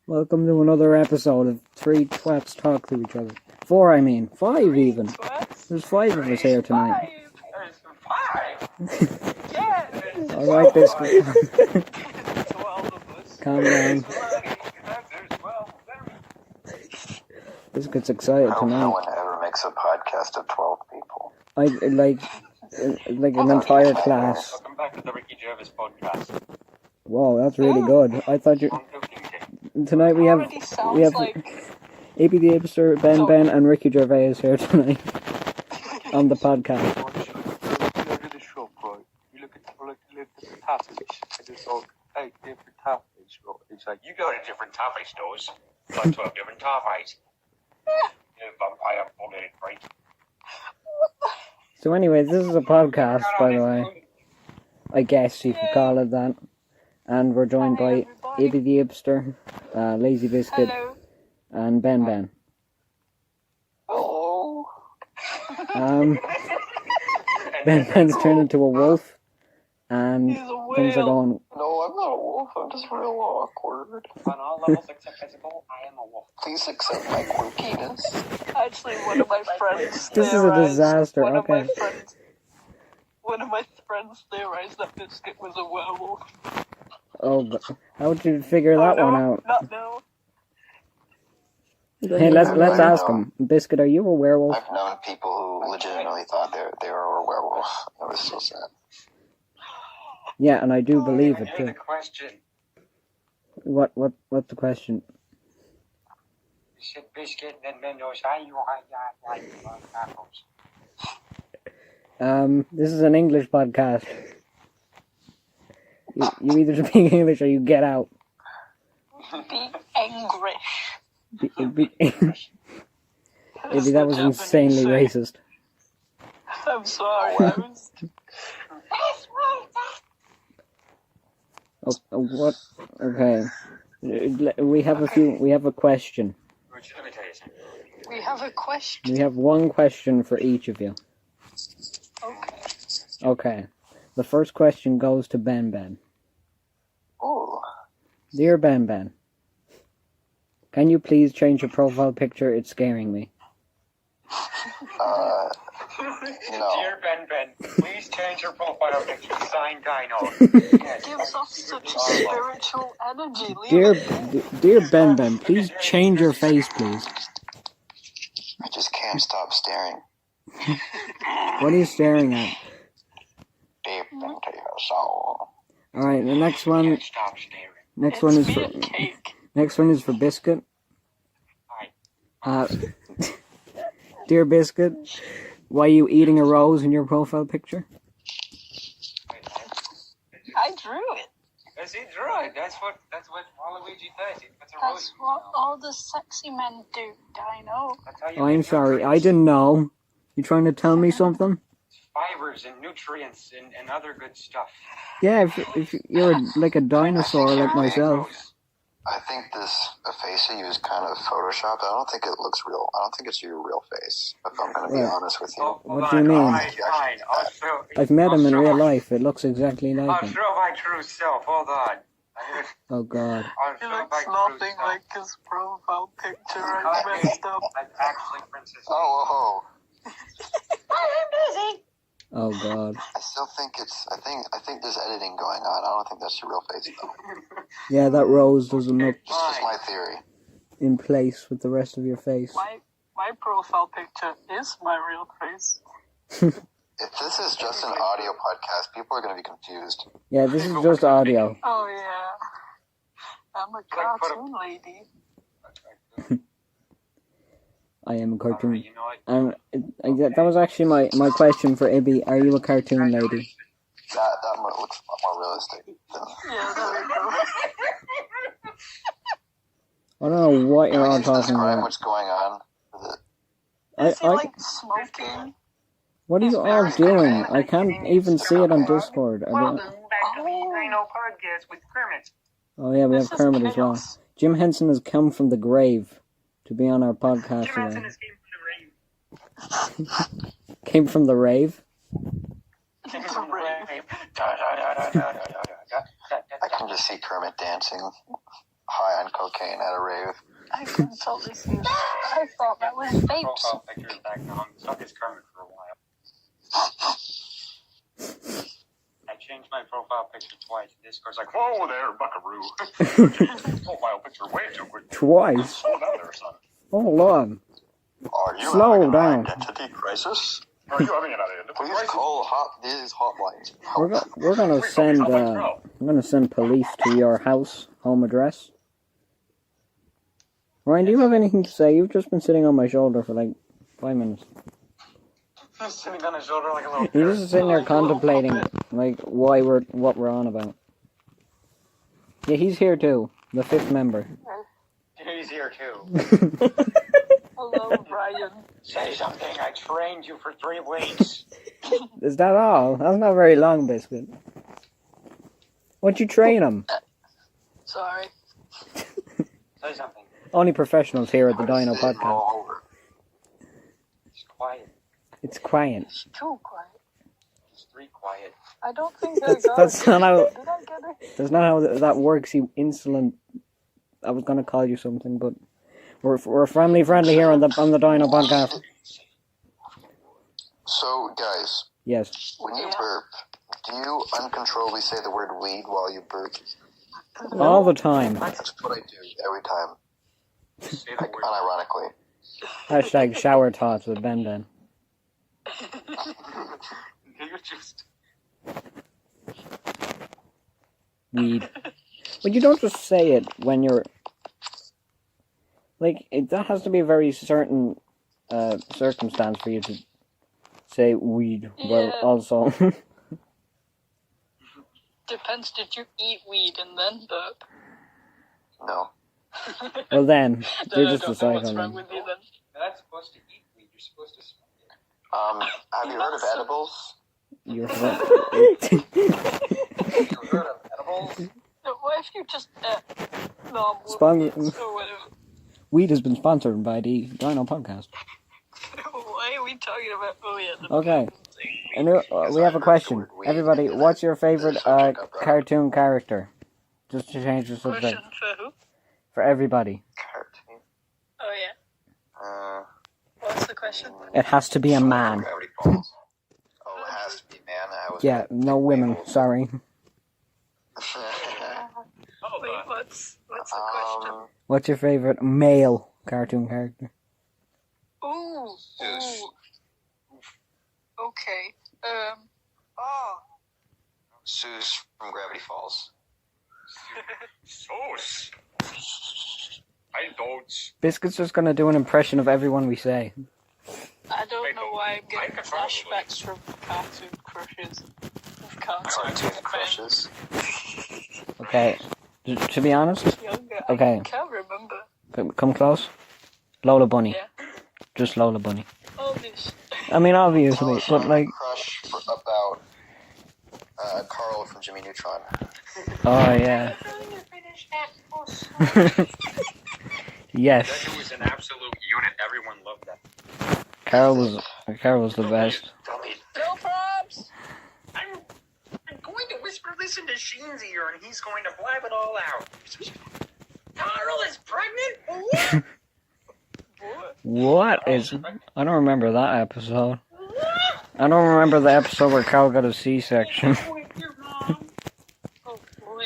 Welcome to another episode of Three Twats Talk to Each Other. Four, I mean. Five, even. There's five of us here tonight. Five? Yes! Alright, Biscuit. 12 of us. Calm down. There's 12 of them. Biscuit's excited I hope tonight. no one ever makes a podcast of 12 people. Like an entire class. Welcome back to the Ricky Gervais podcast. Whoa, that's really good. I thought you... Tonight we have Ibby The Ibster, BenBen, and Ricky Gervais here tonight on the podcast. You look at the shop, right? You look at the taffy. And it's like 8 different taffies, right? It's like, you go to different taffy stores. Like 12 different taffies. You vampire bullet, right? So anyways, this is a podcast, by the way. I guess you could call it that. And we're joined by Ibby The Ibster, Lazy Biscuit, and BenBen. Hello. BenBen's turned into a wolf, and He's a things are whale. going... No, I'm not a wolf. I'm just real awkward. On all levels except physical, I am a wolf. Please accept my quirkiness. Actually, one of my friends This is a disaster, okay. One of my friends theorized that Biscuit was a werewolf. Oh, but how would you figure that one out? Not no. Hey, let's ask him. Biscuit, are you a werewolf? I've known people who legitimately thought they were a werewolf. It was so sad. Yeah, and I do believe it Here's the too. question. What's the question? Should Biscuit and then knows how you like tacos? This is an English podcast. You either speak English or you get out. Be angry. Maybe that was insanely racist. I'm sorry. What? Okay. We have a question. Let me tell you something. We have a question. We have one question for each of you. Okay. Okay. The first question goes to BenBen. Ooh. Dear BenBen, can you please change your profile picture? It's scaring me. No. Dear BenBen, please change your profile picture. Signed Dino. It gives off such a spiritual energy. Dear BenBen, please change your face, please. I just can't stop staring What are you staring at? deep into your soul. Alright, the next one. Stop staring. Next one is for. cake. Next one is for Biscuit. Dear Biscuit, why are you eating a rose in your profile picture? I drew it. Yes, he drew it. That's what Waluigi does. He puts a That's rose. what all the sexy men do. I know. That's how you Oh, I'm make sorry, I nutrients. didn't know. You trying to tell me something? Fibers and nutrients and other good stuff. Yeah, if you're like a dinosaur like myself. I think this face you is kind of photoshopped. I don't think it looks real. I don't think it's your real face, if I'm going to be Yeah. honest with you. Oh, What do you mean? Alright, fine. I've met him in I'll real show- life. It looks exactly like I'll him. show my true self. Hold on. Oh God. I'll He show my looks true nothing self. like his profile picture. Okay. I messed up. That's actually Princess. Oh. Oh God. I still think it's. I think there's editing going on. I don't think that's your real face though. Yeah, that rose doesn't look It's just my theory. in place with the rest of your face. My profile picture is my real face. If this is just an audio podcast, people are going to be confused. Yeah, this is just audio. Oh yeah. I'm a cartoon lady. I am a cartoon. You know what? That was actually my question for Ibby. Are you a cartoon lady? That looks a lot more realistic. Yeah, there we go. I don't know what you're all Can you talking describe about. what's going on? Is he like smoking? What are you all doing? I can't even see it on Discord. Welcome back to the Dino podcast with Kermit. Oh yeah, we have This is Kermit as well. chaos. Jim Henson has come from the grave to be on our podcast Jim Henson today. has came from the rain. Came from the rave? Came from the rain. Da, da, da, da, da, da, da, da, da, da, I can just see Kermit dancing high on cocaine at a rave. I can totally see that. I thought that was vapes. Profile picture is back on. Suck his Kermit for a while. I changed my profile picture twice. Discord's like, whoa there, buckaroo. Profile picture way too quick. Twice? Slow down there, son. Hold on. Are you Slow having down. an identity crisis? Are you having an identity Please crisis? call these hotlines. We're gonna send I'm gonna send police to your house, home address. Ryan, do you have anything to say? You've just been sitting on my shoulder for like 5 minutes. I'm sitting on his shoulder like a little You're parrot. just sitting there contemplating like what we're on about. Yeah, he's here too, the 5th member. He's here too. Hello, Brian. Say something. I trained you for 3 weeks. Is that all? That's not very long, Biscuit. What'd you train him? Sorry. Say something. Only professionals here at the Dino Podcast. It's quiet. It's quiet. It's too quiet. It's 3 quiet. I don't think they got That's not how. Did I get it? That's not how that works. You insolent. I was gonna call you something, but we're friendly here on the Dino Podcast. So, guys, Yes. when you burp, do you uncontrollably say the word weed while you burp? All the time. That's what I do every time. Say the word. Unironically. Hashtag shower thoughts with BenBen. You're just... Weed. But you don't just say it when you're... Like, that has to be a very certain circumstance for you to say weed. Well, Yeah. also... Depends, did you eat weed and then burp? No. well then, you're just a Don't know what's psycho wrong then. with you then. You're not supposed to eat weed. You're supposed to smoke it. Have you heard of edibles? You're... You heard of edibles? No, what if you just normal Spon- weeds or whatever? Weed has been sponsored by the Dino Podcast. Why are we talking about? Oh yeah. The Okay. And we have a question. Everybody, what's your favorite cartoon character? Just to change the subject. Question for who? For everybody. Cartoon. Oh yeah. What's the question? It has to be a man. Gravity Falls. Oh, it has to be man. Yeah, no women. Sorry. Wait, what's the question? What's your favorite male cartoon character? Ooh. Okay. Zeus from Gravity Falls. Sauce. I don't. Biscuit's just gonna do an impression of everyone we say. I don't know why I'm getting flashbacks from cartoon crushes. Cartoon crushes. Okay. To be honest, Younger. Okay. I can't remember. come close. Lola Bunny. Yeah. Just Lola Bunny. All this. I mean, obviously, but like... Crush about Carl from Jimmy Neutron. Oh, yeah. Yes. That dude was an absolute unit. Everyone loved that. Carol was the best. No probs. I'm going to whisper this into Sheen's ear, and he's going to blab it all out. Carl is pregnant? What? What is... I don't remember that episode. I don't remember the episode where Carl got a C-section. With your mom? Oh boy.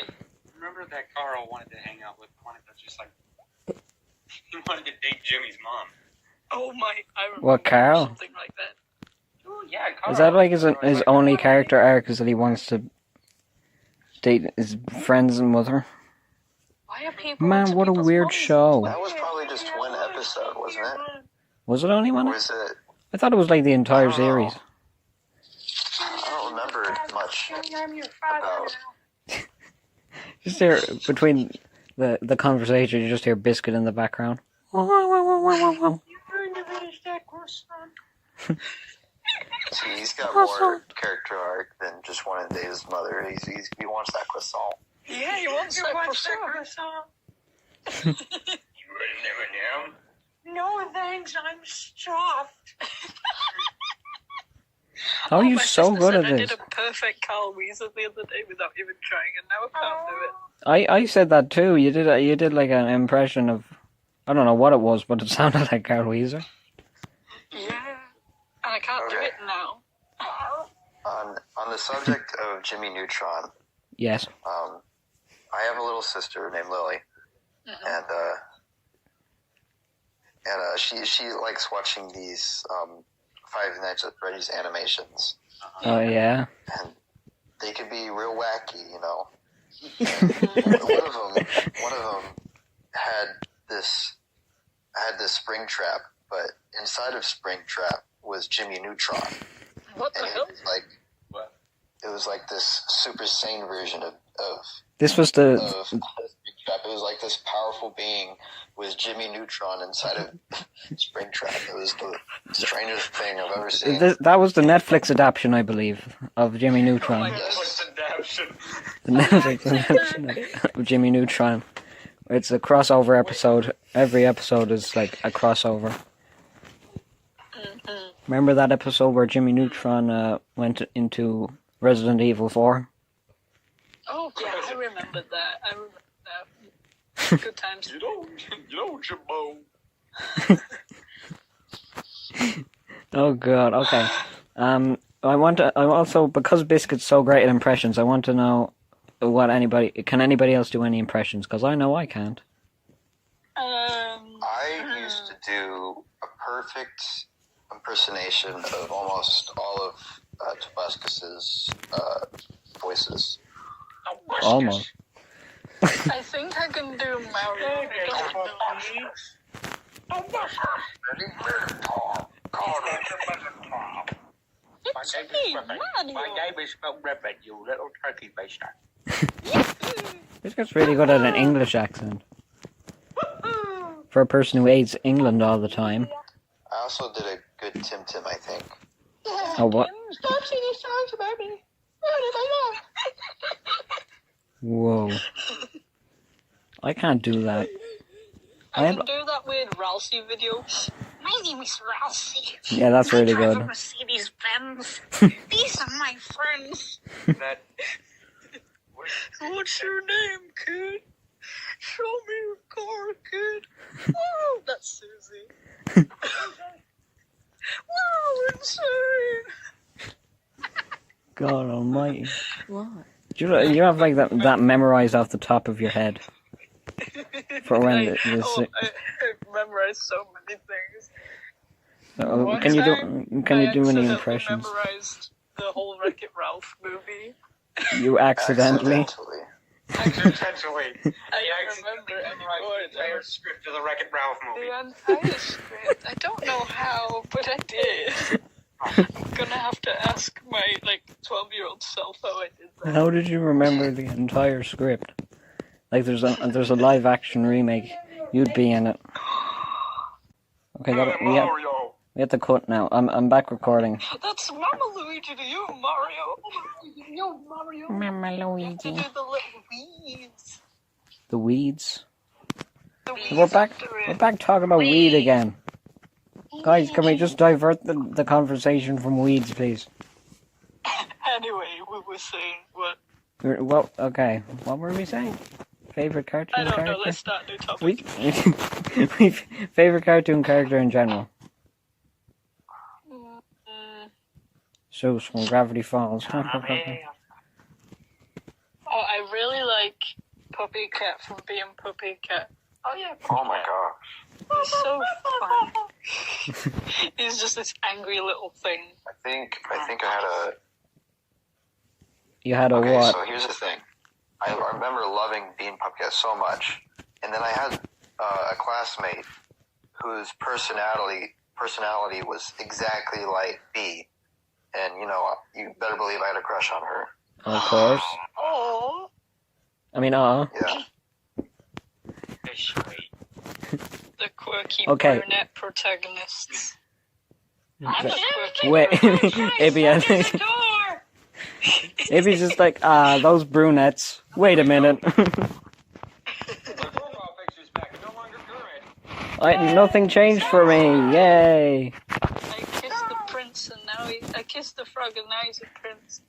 Remember that Carl wanted to hang out with, wanted to just like, he wanted to date Jimmy's mom. Oh my. I remember What, Carl? something like that. Oh yeah, Carl. Is that like his only character arc is that he wants to date his friend's mother? Why are people Man, into what a people's weird moms? show. That was probably just one episode, wasn't it? Was it only one? Or was it? I thought it was like the entire I don't know. series. I don't remember much about. Just hear, between the conversation, you just hear Biscuit in the background. See, he's got more character arc than just wanting to date his mother. He wants that croissant. Yeah, he wants that croissant. You would never know. No thanks, I'm stuffed. How are you my so sister good said at I this? did a perfect Carl Weezer the other day without even trying, and now I can't do it. I said that too. You did like an impression of, I don't know what it was, but it sounded like Carl Weezer. Yeah, and I can't do Okay. it now. On the subject of Jimmy Neutron, Yes. I have a little sister named Lily, and she likes watching these Five Nights at Freddy's animations, Oh yeah. and they can be real wacky, you know. one of them had this Springtrap, but inside of Springtrap was Jimmy Neutron, What the and hell? it was like this super sane version of This was the. Springtrap. It was like this powerful being with Jimmy Neutron inside of Springtrap. It was the strangest thing I've ever seen. That was the Netflix adaptation, I believe, of Jimmy Neutron. What's adaptation? The Netflix adaptation of Jimmy Neutron. It's a crossover episode. Every episode is like a crossover. Remember that episode where Jimmy Neutron went into Resident Evil 4? Oh, yeah, I remembered that. I remember that. Good times. You know, Jimbo. Oh god, okay. I also, because Biscuit's so great at impressions, I want to know can anybody else do any impressions? Because I know I can't. I used to do a perfect impersonation of almost all of Tobuscus's voices. Almost. I think I can do Mario. I don't know. My name is Ribbon, you little turkey baster. Biscuit's really good at an English accent. For a person who hates England all the time. I also did a good Tim Tim, I think. Oh, what? Stop singing songs about me. How did I know? Whoa. I can't do that. I can do that weird Ralsei video. My name is Ralsei. Yeah, that's really I drive good. a Mercedes Benz. These are my friends. That. What's your name, kid? Show me your car, kid. Whoa, that's Susie. Wow, insane. God almighty. What? You have like that memorized off the top of your head. For when I memorized so many things. One can you do any I impressions? memorized the whole Wreck-It Ralph movie. You accidentally? Accidentally. I don't remember any The words. entire script of the Wreck-It Ralph movie. The entire script. I don't know how, but I did. I'm gonna have to ask my 12-year-old self how I did that. How did you remember the entire script? Like there's a live action remake. You'd be in it. Okay, we have to cut now. I'm back recording. That's Mama Luigi to you, Mario. Yo, Mario. Mama You have to Luigi. do the little weeds. The weeds. The weeds We're back after it. talking about weed again. Guys, can we just divert the conversation from weeds, please? Anyway, we were saying what? Well, okay. What were we saying? Favorite cartoon I don't character? know. Let's start a new topic. Favorite cartoon character in general. Zeus from Gravity Falls. Oh, I really like Puppy Cat from being Puppy Cat. Oh yeah. Oh my gosh. He's so fun. He's just this angry little thing. I think I had a... You had a Okay, what? so here's the thing. I remember loving Bean Pumpkin so much, and then I had a classmate whose personality was exactly like Bee, and you better believe I had a crush on her. Of course. Oh. I mean, Yeah. The quirky Okay. brunette protagonists. I'm a quirky Wait, brunette. Ibby, I think Ibby's just like, those brunettes. Wait a minute. Nothing changed for me. Yay. I kissed the prince and now I kissed the frog and now he's a prince.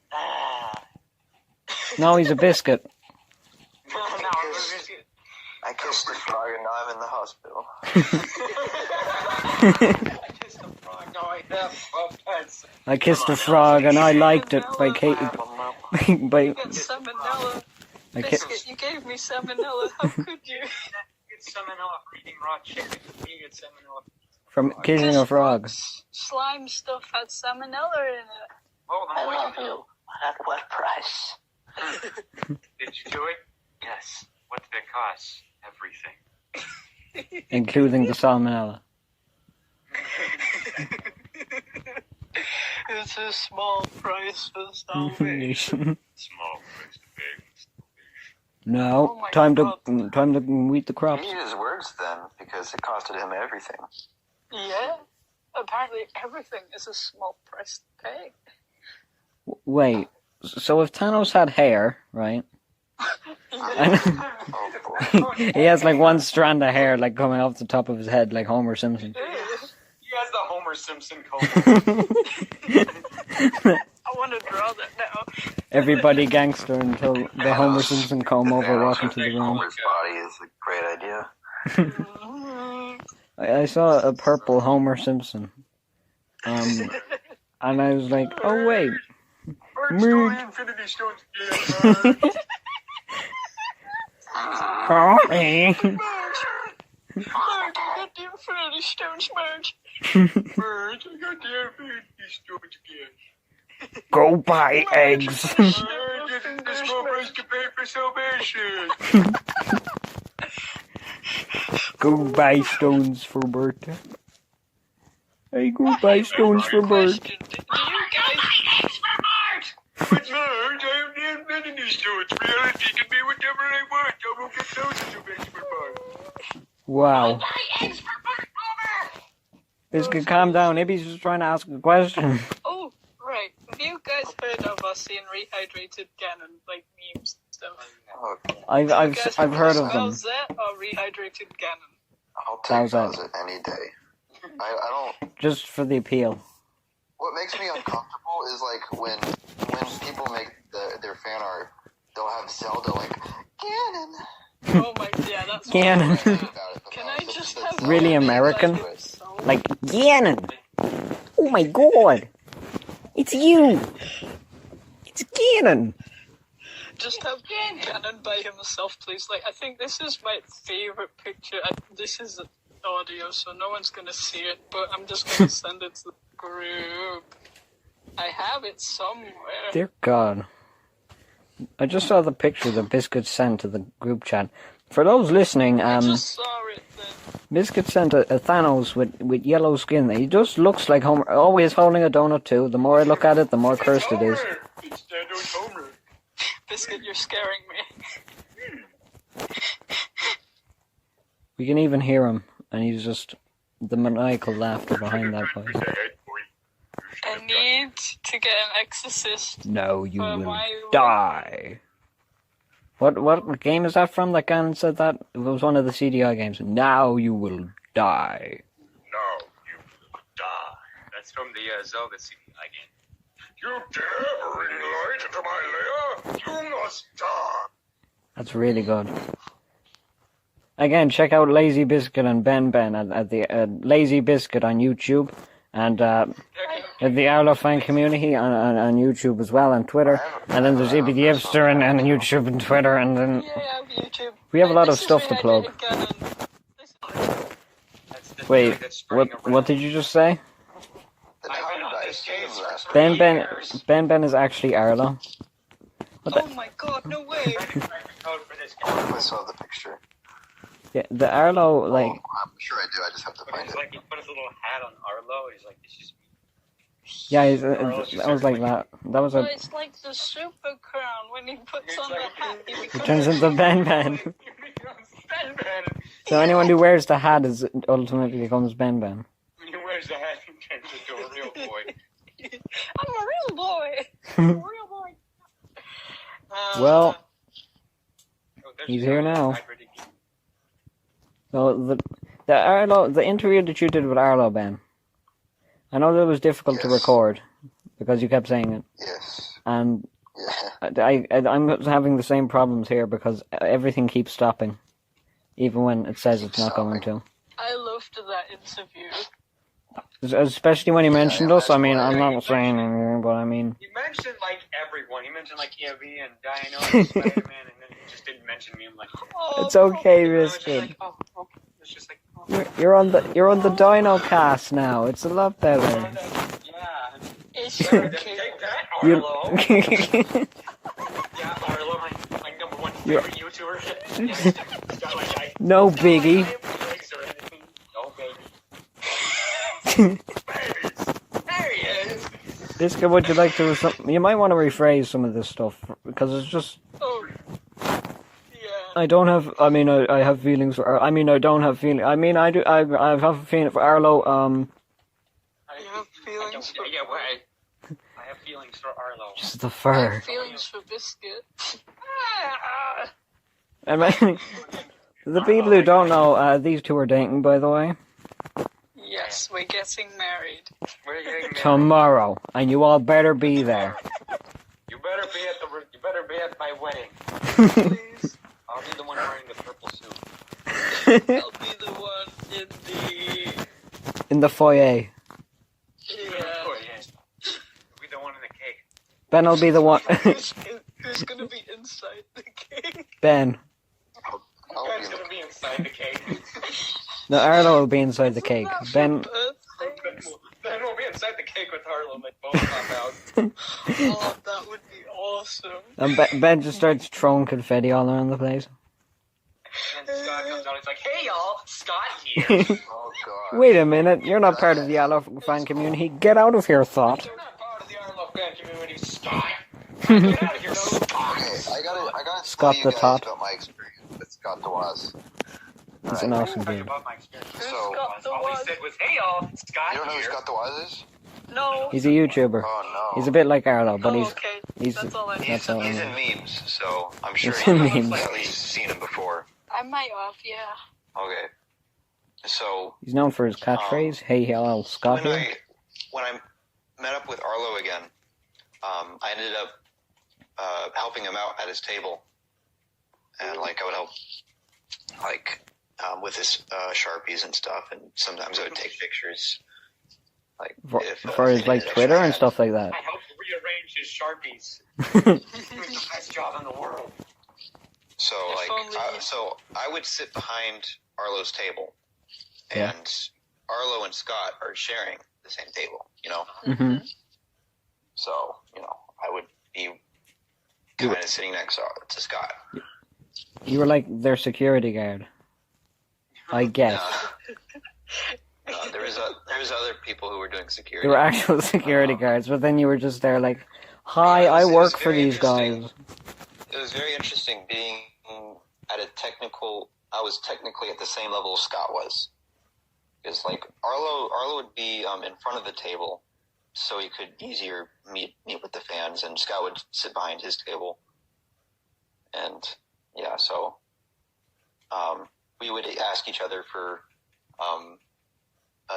No, he's a biscuit. I kissed the frog and now I'm in the hospital. I kissed a frog and I liked it by Kate. by You got salmonella. Biscuit, you gave me salmonella. How could you? Get salmonella from eating raw chicken. You get salmonella. from kissing a frog. Slime stuff had salmonella in it. Oh, I love you. At what price? Did you do it? Yes. What did it cost? Everything. Including the salmonella. It's a small price for salvation. Small price to pay. No, Oh my time God. to weed the crops. He his words then, because it costed him everything. Yeah. Apparently everything is a small price to pay. Wait, so if Thanos had hair, right? Oh boy. He has like one strand of hair like coming off the top of his head like Homer Simpson. He has the Homer Simpson comb. I want to draw that now. Everybody gangster until the Homer Simpson comb over walk into the room. Homer's body is a great idea. I saw a purple Homer Simpson. And I was like, oh wait. Story Infinity Stones again. Marge. Marge, I got the Infinity Stones, Marge. Birds, I got the Infinity Stones again. Go buy eggs. Birds, the small price to pay for salvation. Go buy stones for Bertha. Hey, go buy stones for Bert. Do you guys... But Marge, I have the Infinity Stones. Reality can be whatever I want. I will get thousands of eggs for Marge. Wow. Biscuit, calm down. Ibby's just trying to ask a question. Oh, right. Have you guys heard of us seeing rehydrated Ganon, like memes and stuff? Okay. I've heard of them. Bowsette or rehydrated Ganon? I'll take How's that? Bowsette any day. I don't. Just for the appeal. What makes me uncomfortable is like when people make their fan art, they'll have Zelda like Ganon. Oh my, yeah, that's Ganon. Can I just have Really one American? like so- Like, Ganon! Oh my god! It's you! It's Ganon! Just have Ganon by himself, please. Like, I think this is my favorite picture. This is audio, so no one's gonna see it, but I'm just gonna send it to the group. I have it somewhere. Dear God. I just saw the picture that Biscuit sent to the group chat. For those listening, I just saw it then. Biscuit sent a Thanos with yellow skin. He just looks like Homer. Always holding a donut too. The more I look at it, the more cursed it is. It's Thanos Homer. Biscuit, you're scaring me. We can even hear him, and he's just the maniacal laughter behind that voice. I need to get an exorcist. No, you For will my die. What game is that from? That Ganon said that? It was one of the CDI games. Now you will die. No, you will die. That's from the Zelda CDI game. You dare bring light into my lair? You must die. That's really good. Again, check out Lazy Biscuit and BenBen at the Lazy Biscuit on YouTube, and at the Arlo fan community on YouTube as well, and Twitter. And then there's Ibby The Ibster and YouTube and Twitter, and then Yeah, I have YouTube. we have a lot of This is stuff to plug. rehydrated Ganon. Wait, what did you just say? Then how did I see him last? BenBen is actually Arlo. Oh my god, no way. I saw the picture. Yeah, the Arlo, like, Oh, I'm sure I do. I just have to find It's it. like he put his little hat on Arlo. He's like, it's just yeah, that was like that. That was Oh, a. it's like the super crown. When he puts on the hat, he It becomes turns into BenBen. BenBen. So anyone who wears the hat is ultimately becomes BenBen. When he wears the hat, he turns into a real boy. I'm a real boy. I'm a real boy. Well, Oh, there's he's the here now. hydrated game. So the interview that you did with Arlo, Ben. I know that was difficult to Yes. record. because you kept saying it. Yes. And Yeah. I'm having the same problems here because everything keeps stopping, even when it says it's not going to. I loved that interview. Especially when he mentioned us. I mean, I'm Yeah, not saying anything, but I mean, He mentioned like everyone. He mentioned like Ibby and Dino and Spider-Man, and then he just didn't mention me. I'm like, Oh, it's okay, you know, it's just Biscuit. like, oh, okay. It's just like, oh, You're on the Dino cast now. It's a lot better. yeah. it's Take okay. that, You. Arlo. Yeah, Arlo, my number one favorite YouTuber. Yeah, he's got like No biggie. legs or anything. No baby. Babies. There he is. Biscuit, would you like to? You might want to rephrase some of this stuff because it's just. Oh, yeah. I don't have. I mean, I have feelings for. I mean, I don't have feelings. I mean, I do. I have a feeling for Arlo. You have feelings for... Yeah, I have feelings for Arlo. Just the I fur. have feelings for Biscuit. I mean, the people who don't know, these two are dating, by the way. Yes, we're getting married. We're getting married. Tomorrow, and you all better be there. You better be at my wedding. Please. I'll be the one wearing the purple suit. I'll be the one in the... In the foyer. Yeah. Oh, yeah. You'll be the one in the cake. Ben will be the one. Who's gonna be inside the cake? Ben. I'll Ben's be gonna be inside the cake. No, Arlo will be inside the cake. Ben. Ben will be inside the cake with Harlow, like both pop out. Oh, that would be awesome. And Ben just starts throwing confetti all around the place. And Scott comes out, he's like, "Hey y'all, Scott here." Oh god. Wait a minute, you're not part of the Arlo fan community. Get out of here, thought. You're not part of the Arlo fan community, Scott. Get out of here, Scott. Okay, I gotta Scott tell you the guys Tot. about my experience with Scott DeWaz. He's an awesome dude. About my experience. So, Scott All he said was, "Hey y'all, Scott you don't know who here." Scott DeWaz is? No. He's a YouTuber. Oh no. He's a bit like Arlo, but Oh, he's okay. he's That's all I know. He's, that's all I he's know. in memes, so I'm sure He's in you've memes. at least seen him before. I might have, yeah. Okay. So, He's known for his catchphrase, "Hey, hello, Scott when here." when I met up with Arlo again, I ended up helping him out at his table, and like I would help, like with his Sharpies and stuff, and sometimes I would take pictures, like For his he like needed Twitter extra and stuff like that. I helped rearrange his Sharpies. He's doing the best job in the world. So If like, only- so I would sit behind Arlo's table, Yeah. and Arlo and Scott are sharing the same table, you know. hmm So you know, I would be kind of sitting next to Scott. You were like their security guard, I guess. There was other people who were doing security. They were actual security guards, but then you were just there like, "Hi, Yeah, I it was work for very these interesting. guys." It was very interesting being at a technical. I was technically at the same level as Scott was, because like Arlo would be in front of the table, so he could easier meet with the fans, and Scott would sit behind his table. And yeah, so we would ask each other for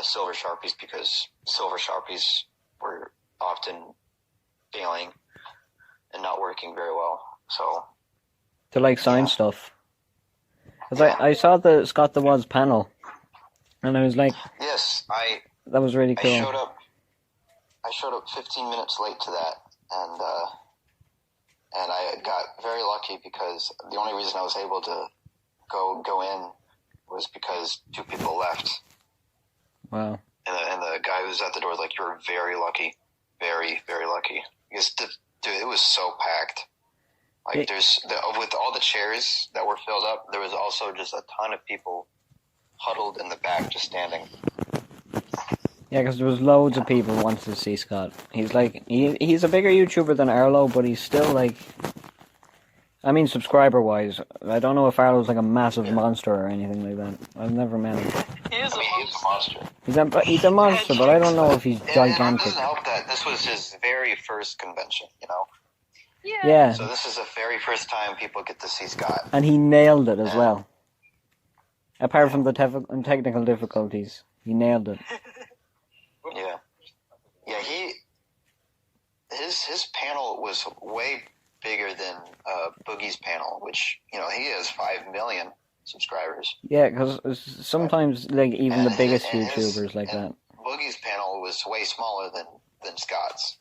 silver Sharpies, because silver Sharpies were often failing and not working very well. So To like sign stuff. Because I saw the Scott DeWaz panel, and I was like, yes, that was really I cool. showed up 15 minutes late to that, and I got very lucky because the only reason I was able to go in was because two people left, Wow. and the guy who was at the door was like, "You're very lucky, very very lucky," because dude, it was so packed. Like with all the chairs that were filled up, there was also just a ton of people huddled in the back, just standing. Yeah, because there was loads of people who wanted to see Scott. He's like, he's a bigger YouTuber than Arlo, but he's still like, I mean, subscriber-wise, I don't know if Arlo's like a massive monster or anything like that. I've never met him. He is I mean, he's a monster. He's a monster, but I don't know if he's And it gigantic. doesn't help that this was his very first convention, you know. Yeah, So this is the very first time people get to see Scott. and he nailed it as well. Apart from the technical difficulties, he nailed it. Yeah, yeah. was way bigger than Boogie's panel, which, he has 5 million subscribers. Yeah, because sometimes, like, even the biggest YouTubers like that. Boogie's panel was way smaller than Scott's.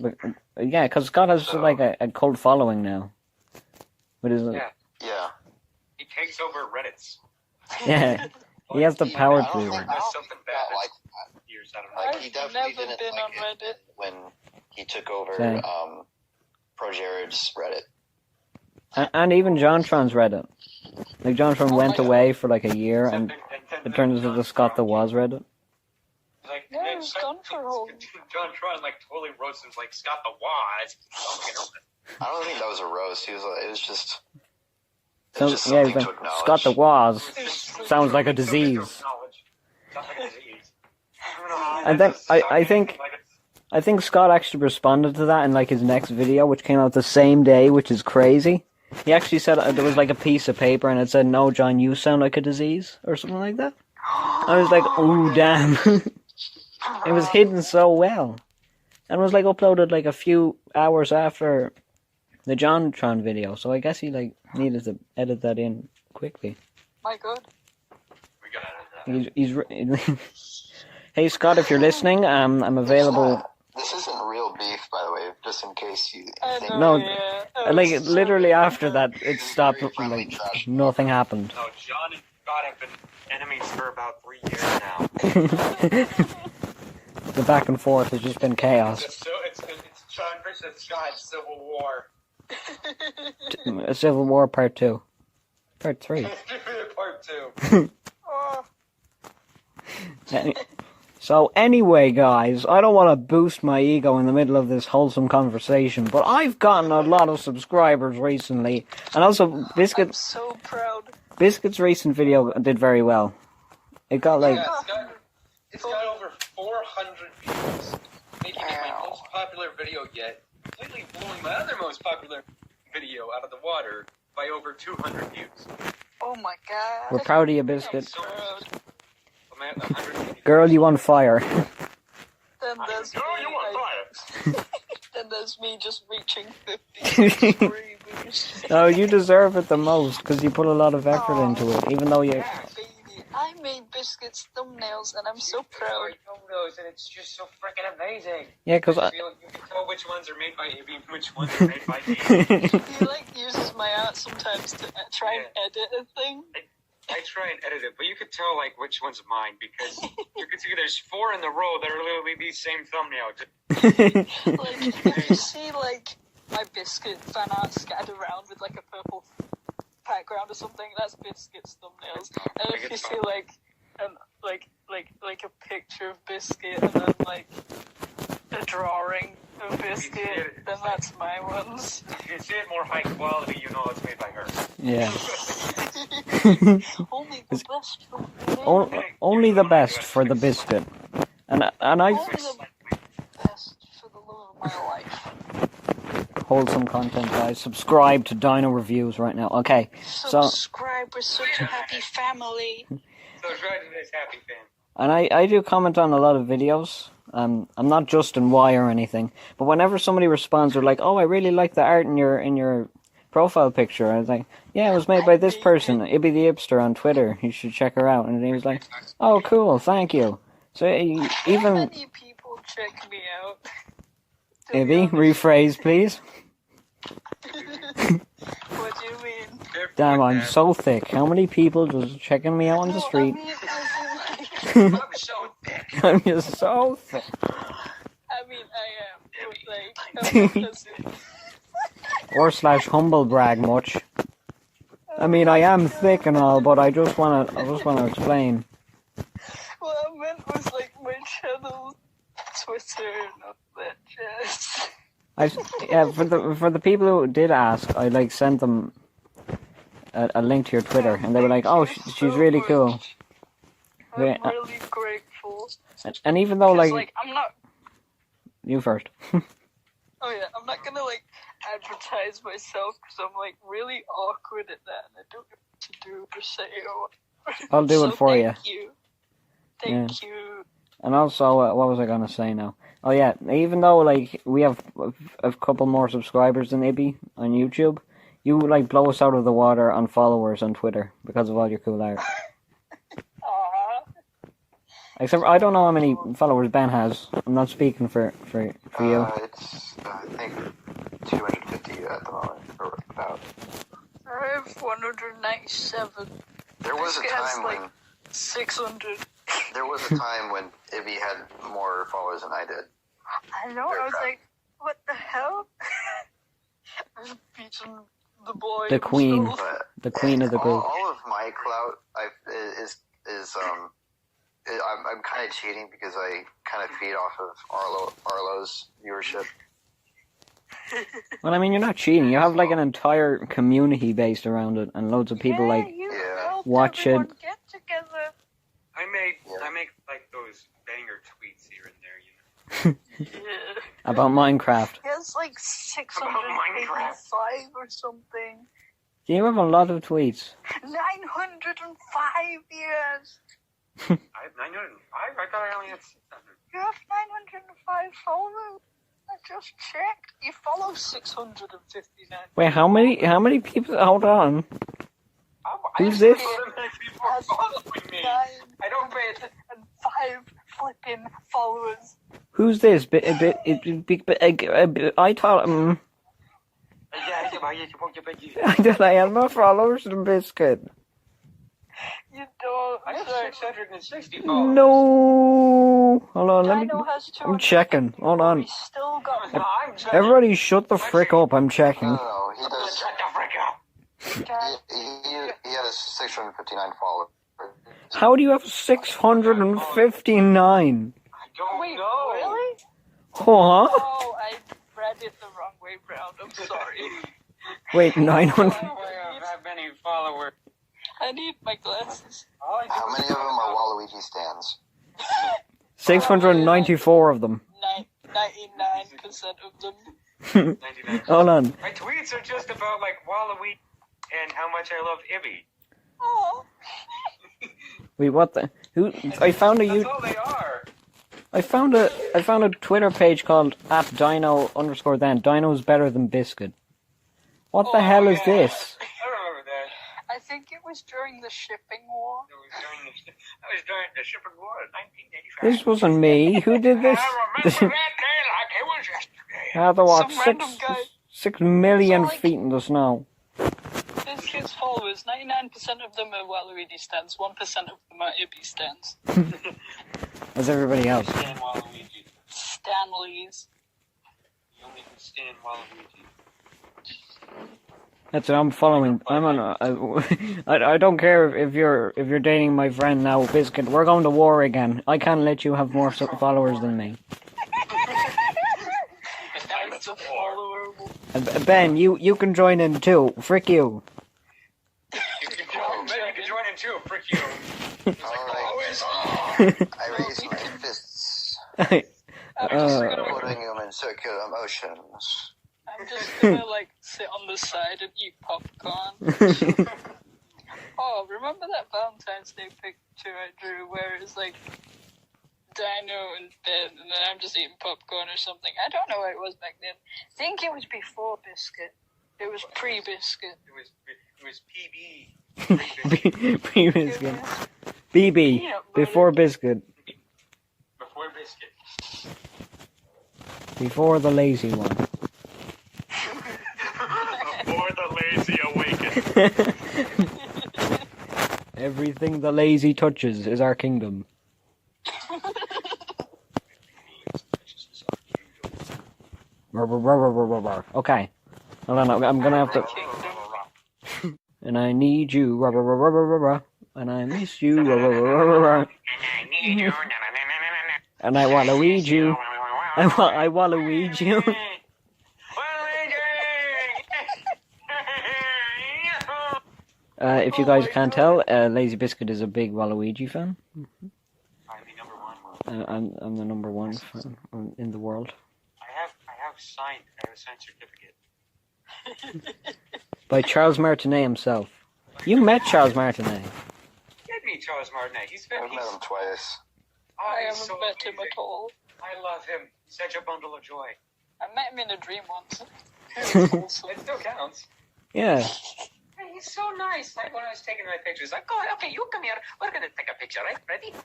But, yeah, because Scott has, like, a cult following now. What is it? Yeah. He takes over Reddit's. Yeah. He has the power to. Something bad like years. I don't know. Like, he definitely didn't been on like it when he took over Same. Pro Jared's Reddit. And even JonTron's Reddit. Like, JonTron went away for like a year, and it turned into the Scott the Was Reddit. Like, Yeah, it was gone for a whole... John Tron like totally roasted him like Scott the Was. I don't think that was a roast. It was just So, yeah, something he's like, to acknowledge. Scott the Was sounds like a disease. And then I think Scott actually responded to that in like his next video, which came out the same day, which is crazy. He actually said there was like a piece of paper and it said, "No, John, you sound like a disease," or something like that. I was like, "Oh, damn." It was hidden so well. And was like uploaded like a few hours after the JonTron video, so I guess he like needed to edit that in quickly. My God. We got that. He's Hey Scott, if you're listening, I'm available. This isn't real beef, by the way, just in case you think. No, yeah. like literally after that, it stopped. Like nothing happened. No, John and Scott have been enemies for about 3 years now. The back and forth has just been chaos. It's John versus Scott Civil War. A Civil War Part 2. Part 3. Part 2. Oh, So anyway, guys, I don't want to boost my ego in the middle of this wholesome conversation, but I've gotten a lot of subscribers recently, and also I'm Biscuit's so proud. recent video did very well. It got like It's got over 400 views, making it my most popular video yet, completely blowing my other most popular video out of the water by over 200 views. Oh my God. we're proud of you, Biscuit. So I'm at 180. Girl, you on fire. Then there's me. Oh, you want fire? Then there's me just reaching 50 subscribers. No, you deserve it the most because you put a lot of effort into it, even though you. Baby, I made Biscuit's thumbnails and I'm so proud. Photos, and it's just so freaking amazing. Yeah, because You can tell which ones are made by Ibby and which ones are made by me. He like uses my art sometimes to try and edit a thing. I try and edit it, but you could tell like which one's mine because you can see there's 4 in the row that are literally the same thumbnail. Like if you see like my Biscuit fan art scattered around with like a purple background or something, that's Biscuit's thumbnails. And if you see like a picture of Biscuit and then like a drawing of Biscuit, then that's my ones. If you see it more high quality, you know it's made by her. Yeah. Only the best for Only the best for the Biscuit. And I Only the best for the love of my life. wholesome content, guys. Subscribe to Dino Reviews right now. Okay, so Subscribe, we're such a happy family. So try to this happy fan. and I do comment on a lot of videos. I'm not Justin Y or anything, but whenever somebody responds, they're like, "Oh, I really like the art in your profile picture." I was like, "Yeah, it was made by this person, Ibby The Ibster on Twitter. You should check her out." And he was like, "Oh, cool, thank you." So How even many people check me out? Ibby, rephrase, please. What do you mean? Damn, I'm so thick. How many people just checking me out on the street? I'm so thick. I'm just so thick. I mean, I am. But, like, / humble brag much. I mean, I am thick and all, but I just wanna explain. what I meant was like my channel, Twitter, and all that jazz. For the people who did ask, I like sent them a link to your Twitter, and they were like, "Oh, she's really cool." I'm Yeah, really grateful. and even though 'Cause, like I'm not. you first. Oh yeah, I'm not gonna like advertise myself because I'm like really awkward at that, and I don't know what to do or say or whatever. I'll do it for you. Thank you. Thank you. And also, what was I gonna say now? Oh yeah, even though like we have a couple more subscribers than Ibby on YouTube, you like blow us out of the water on followers on Twitter because of all your cool art. Aww. Except I don't know how many followers Ben has. I'm not speaking for you. It's I think 250 at the moment, or about. I have 197. There was a This guy's time like when 600. there was a time when Ibby had more followers than I did. I know, I was like, what the hell? I was beating the boy. The queen. himself. But The queen of the group. all of my clout I'm kind of cheating because I kind of feed off of Arlo's viewership. Well, I mean, you're not cheating. You have like an entire community based around it, and loads of people like you Yeah. helped watch it. everyone get together. I make like those banger tweets here and there, you know. Yeah. about Minecraft. He has like 685 or something. Do you have a lot of tweets? 905 years. I have 905. I thought I only had 600. You have 905 followers. I just checked. You follow 659. Wait, how many people? Hold on. Who's this? People following me. I don't pay attention. And 5 flipping followers. Who's this? I thought I thought I had more followers than Biscuit. You don't. I have 660 followers. No. Hold on, let me. Dino has I'm checking. Hold on. He's still got No, I'm checking. Everybody, shut the frick up! I'm checking. No, he does. Shut the frick up. He has 659 followers. How do you have 659? I don't Wait, know. really? Huh? Oh, I read it the wrong way round. I'm sorry. Wait, 900. I don't have that many followers. I need my glasses. All I do How is many of them are Waluigi stands? 694 of them. 99% of them. 99. Hold on. My tweets are just about like Waluigi and how much I love Ibby. Oh. Wait, what the? Who? I found a That's all they are. I found a Twitter page called @Dino_then. Dino's better than Biscuit. What the hell is this? I remember that. I think it was during the shipping war. That was during the shipping war in 1985. This wasn't me. Who did this? I remember that day like it was yesterday. How the what? Some random guy. 6 million So, like- feet in the snow. His followers, 99% of them are Waluigi stands, 1% of them are Ibby stands. As everybody else. Stan Waluigi. Stanleys. You only can stand Waluigi. That's what I'm following. I'm on. I don't care if you're dating my friend now, Biscuit. We're going to war again. I can't let you have more followers than me. As a follower. Ben, you can join in too. Frick you. You can join in too, frick you. Alright. I raise my fists, I'm just putting them in circular motions. I'm just gonna like sit on the side and eat popcorn. Oh, remember that Valentine's Day picture I drew where it's like Dino and Ben, and then I'm just eating popcorn or something. I don't know what it was back then. I think it was before Biscuit. It was pre-Biscuit. It was PB. Pre-Biscuit. BB. Before Biscuit. Before Biscuit. Before the lazy one. Before the lazy awaken. Everything the lazy touches is our kingdom. Okay. Hold on, I'm gonna have to. And I need you. And I miss you. And I need you. And I Waluigi you. I Waluigi you. If you guys can't tell, Lazy Biscuit is a big Waluigi fan. I'm the number one. I'm the number one fan in the world. I have a signed certificate. By Charles Martinet himself. You met Charles Martinet. Get me, Charles Martinet. I've met him twice. I he's haven't so met him amazing. at all. I love him. Such a bundle of joy. I met him in a dream once. He was awesome. It still counts. Yeah. Hey, he's so nice. Like when I was taking my pictures, like, oh, okay, you come here. We're gonna take a picture, right? Ready? 1, 2,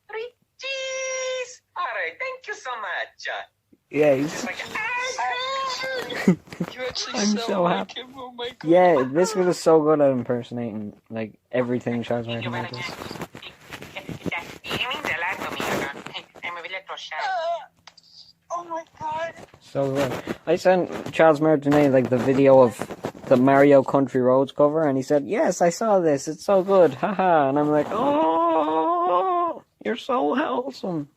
3. Cheese. All right. Thank you so much. Yeah, Just he's... like, You actually I'm sound so like happy. him. Oh my god. Yeah, Biscuit is so good at impersonating, like, everything Charles Martin does. It means a lot to me. I'm a little shy. Oh my god. So good. I sent Charles Martinet, like, the video of the Mario Country Roads cover, and he said, yes, I saw this, it's so good, haha. And I'm like, oh, you're so wholesome.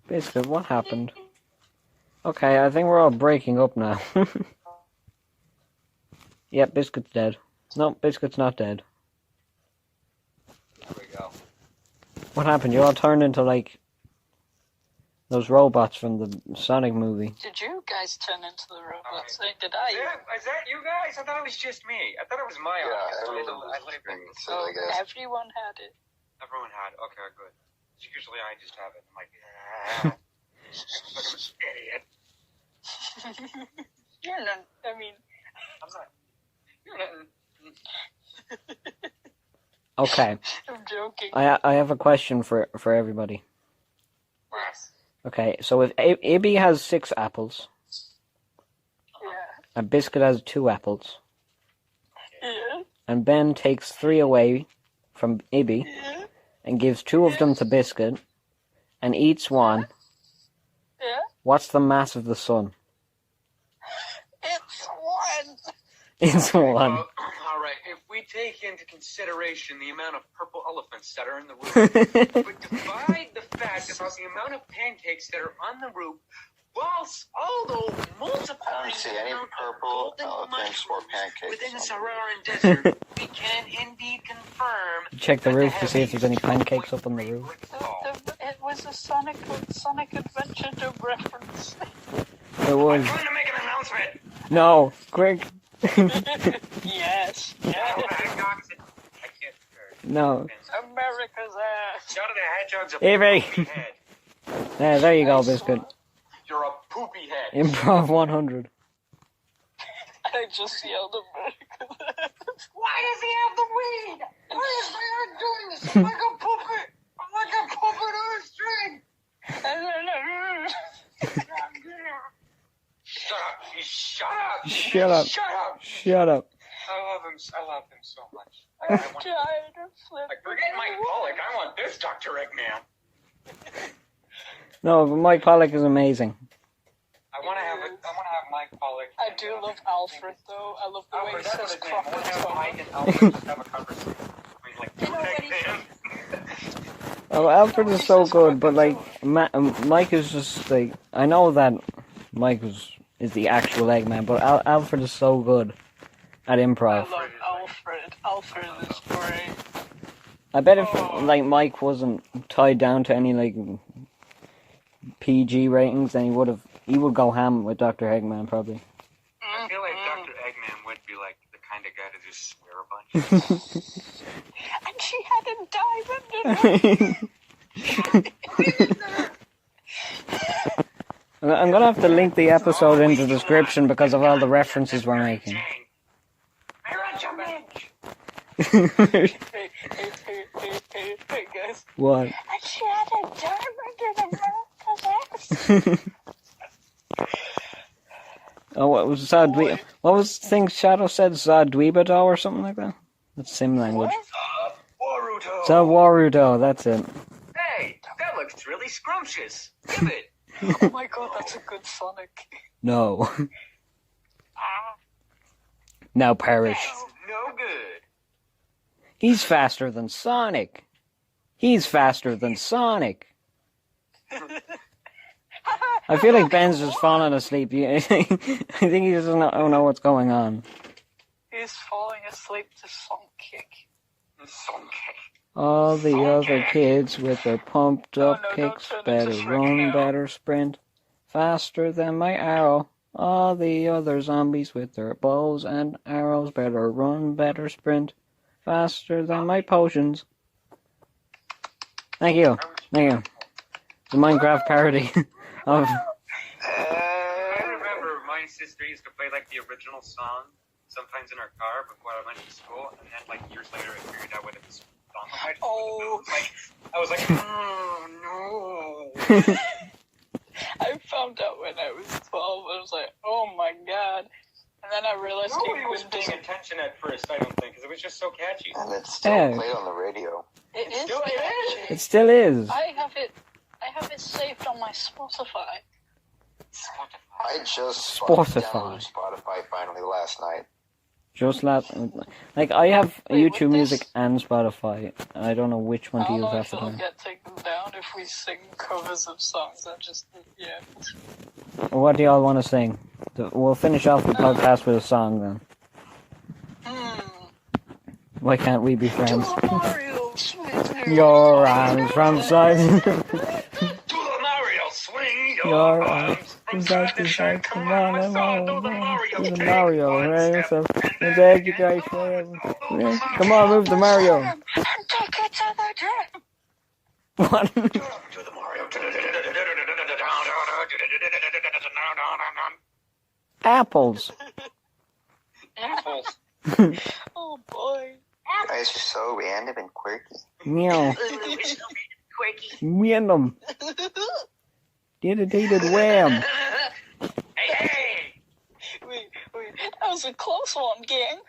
Biscuit, what happened? Okay, I think we're all breaking up now. Yep, Biscuit's dead. No, Biscuit's not dead. There we go. What happened? You all turned into, like, those robots from the Sonic movie. Did you guys turn into the robots? Did Is that you guys? I thought it was just me. I thought it was my Yeah, audience. everyone I was lived in. experiencing it, I guess. Everyone had it. Everyone had. Okay, good. Usually I just have it. I'm like, yeah. Idiot. You're not. I mean, I'm not. You're not. Okay, I'm joking. I have a question for everybody. Yes. Okay, so if Ibby has 6 apples, Yeah. and Biscuit has 2 apples, Yeah. and Ben takes 3 away from Ibby, Yeah. and gives 2 of them to Biscuit, and eats 1, Yeah. what's the mass of the sun? It's one. It's 1. Well, all right. If we take into consideration the amount of purple elephants that are in the room, but divide the fact about the amount of pancakes that are on the roof, whilst although multiplying I don't see any the amount of purple golden elephants or mushrooms pancakes within the on the Saharan desert, we can indeed confirm. Check the that roof to see if there's any pancakes up on the 7.3 roof. brick wall. It was a Sonic Adventure Dub reference. It I'm was. trying to make an announcement. No, quick. Yes. I Yeah. can't hear. No. America's ass. Shout at the hedgehog's a Evie. poopy head. Yeah, there you go, Biscuit. You're a poopy head. Improv 100. I just yelled America's ass. Why does he have the weed? Why is my head doing this? I'm like a puppet. I'm like a puppet on a string. Shut up. You shut up. Shut up. Shut up. Shut up. I love him so much. I'm trying to flip. Like, forget Mike Pollock. I want this Dr. Eggman. No, but Mike Pollock is amazing. I want to have Mike Pollock. I do love Alfred though. I love the way he Alfred, says that's what his name. I want to have crocodile. Mike and Alfred just have a conversation. I mean, like, You know what he Eggman. Oh, Alfred is so good, but like Mike is just like, I know that Mike is the actual Eggman, but Alfred is so good at I improv. love Alfred. Alfred is great. I bet if like Mike wasn't tied down to any like PG ratings, then he would go ham with Dr. Eggman probably. I feel like Dr. Eggman would be like the kind of guy to just swear a bunch. And she had a diamond in her. I'm gonna have to link the episode in the description because of all the references we're making. Hey, guys. What? And she had a diamond in America's ass. Oh, what was Zadweeba? What was the thing Shadow said? Zadweeba or something like that? That's sim language. Warudo. Zawarudo, that's it. Hey, that looks really scrumptious. Give it. Oh my god, that's a good Sonic. No. Now perish. That's no good. He's faster than Sonic. He's faster than Sonic. I feel like Ben's just falling asleep. I think he doesn't know what's going on. He's falling asleep to Sonic Kick. All the other kids with their pumped up no, don't kicks turn into better Shrek run, now. better sprint, faster than my arrow. All the other zombies with their bows and arrows better run, better sprint, faster than my potions. Thank you. The Minecraft parody of... I remember my sister used to play like the original song sometimes in our car before I went to school, and then like years later I figured out what it was song was. Oh. I was like, oh no. I found out when I was 12. I was like, oh my god. And then I realized Nobody was paying attention at first, I don't think, because it was just so catchy. And it's still played on the radio. It is still catchy. It still is. I have it saved on my Spotify. I just Spotify. downloaded Spotify finally last night. Just like I have YouTube Music and Spotify. I don't know which one to I use don't know half if the it'll time. get taken down if we sing covers of songs. Yeah. What do y'all want to sing? We'll finish off the podcast with a song then. Why can't we be friends? Mario, swing Your arms from side. Do the Mario swing Your arms from side to side. Come on, do the Mario. Right? So, you guys forever. Come on, move the Mario. What? Do the Mario. Apples. Apples. Oh boy. You guys are so random and quirky. Meow. Random. Dated wham. Hey! Wait, that was a close one, gang.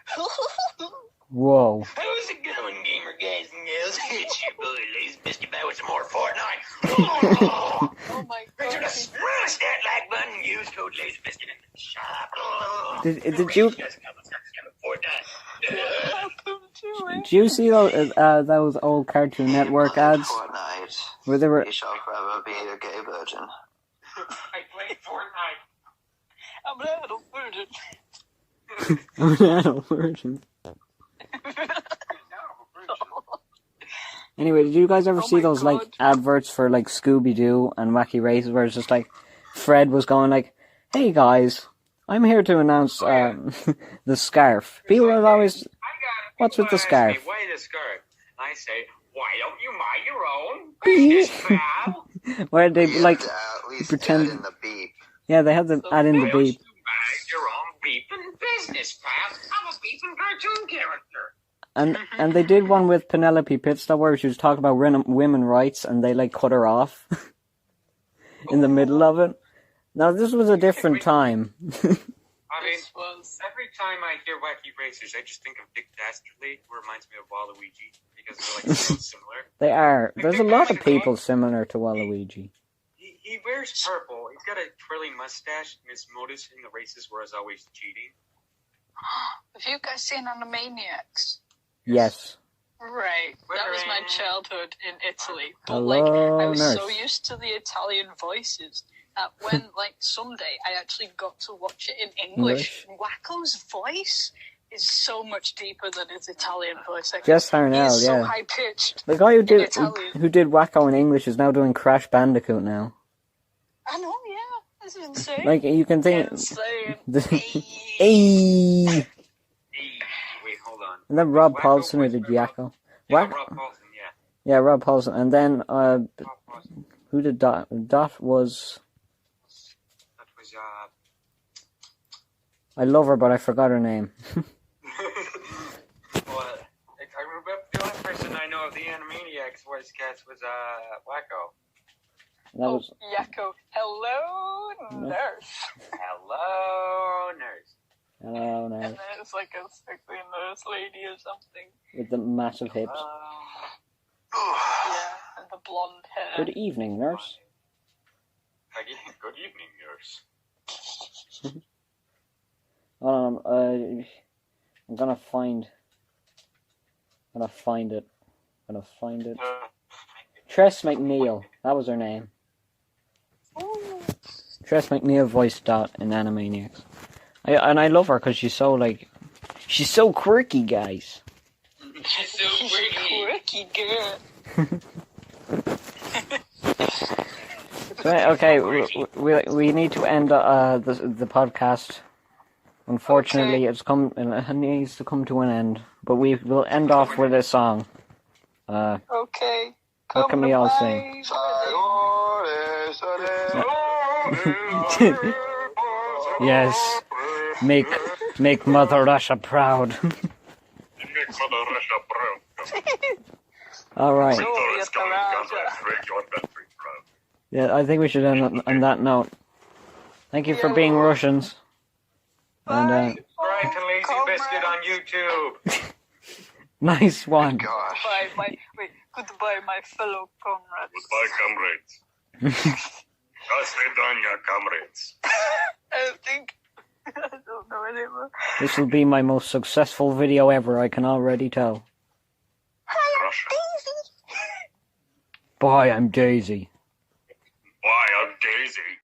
Whoa. That was a good one, gamer guys and gals. It's your boy, Lazy Biscuit back with some more Fortnite. Oh my Make sure to god. smash that like button. Use code Lazy Biscuit in the shop. Did you Fortnite. did you see those old Cartoon Network ads Fortnite. where they were? You shall forever be a gay virgin. I played Fortnite. I'm an adult virgin. I'm an adult virgin. Anyway, did you guys ever see those like adverts for like Scooby Doo and Wacky Races where it's just like Fred was going like, "Hey guys, I'm here to announce the scarf." People are always, "What's with the scarf?" Why the scarf? I say, why don't you mind your own business, pal? Where they like At least pretend- add in the beep. yeah, they had to add in the Why don't beep. you mind your own beeping business, pal? I'm a beeping cartoon character. And they did one with Penelope Pitstop where she was talking about women rights and they like cut her off in the middle of it. Now this was a different time. I mean, This was. every time I hear Wacky Racers, I just think of Dick Dastardly, who reminds me of Waluigi, because they're like so similar. They are. There's a lot of people similar to Waluigi. He wears purple. He's got a twirly mustache, and his motives in the races were as always cheating. Have you guys seen Animaniacs? Yes. Right. That was my childhood in Italy. But Hello, I was nurse. so used to the Italian voices that when someday I actually got to watch it in English. Wacko's voice is so much deeper than his Italian voice. Jess Harnell, He's so yeah. high pitched. The guy Italian. who did Wacko in English is now doing Crash Bandicoot now. I know, yeah. This is insane. Like you can think. Insane. Hey. Wait, hold on. And then Rob Wacko Paulson who was did by Rob- Yakko. Yeah, Wack- Rob Paulson, yeah. Yeah, Rob Paulson. And then Rob Paulson. who did Dot? Dot was. That was, I love her, but I forgot her name. well, I remember the only person I know of the Animaniacs voice cast was, Wacko. That was. Yakko. Hello, nurse. Hello, nurse. Hello, And now. then it's like a sexy nurse lady or something. With the massive hips. Yeah, and the blonde hair. Good evening, nurse. Again, good evening, nurse. I'm gonna find it. Tress McNeil. That was her name. Ooh. Tress McNeil voiced Dot in Animaniacs. I love her because she's so quirky, guys. She's so pretty. Quirky girl. Right, okay, we need to end the podcast. Unfortunately, it needs to come to an end. But we will end off with a song. Okay. What can we all sing? Yes. Make Mother Russia proud. Make Mother Russia proud. Alright. Victoria's coming, comrades. Make your country proud. Yeah, I think we should end on that note. Thank you for being Russians. And Bright and Lazy Biscuit on YouTube. nice one. Gosh. Goodbye, my fellow comrades. Goodbye, comrades. До comrades. I don't know anymore. This will be my most successful video ever, I can already tell. Russia. Bye, I'm Daisy. Why, I'm Daisy.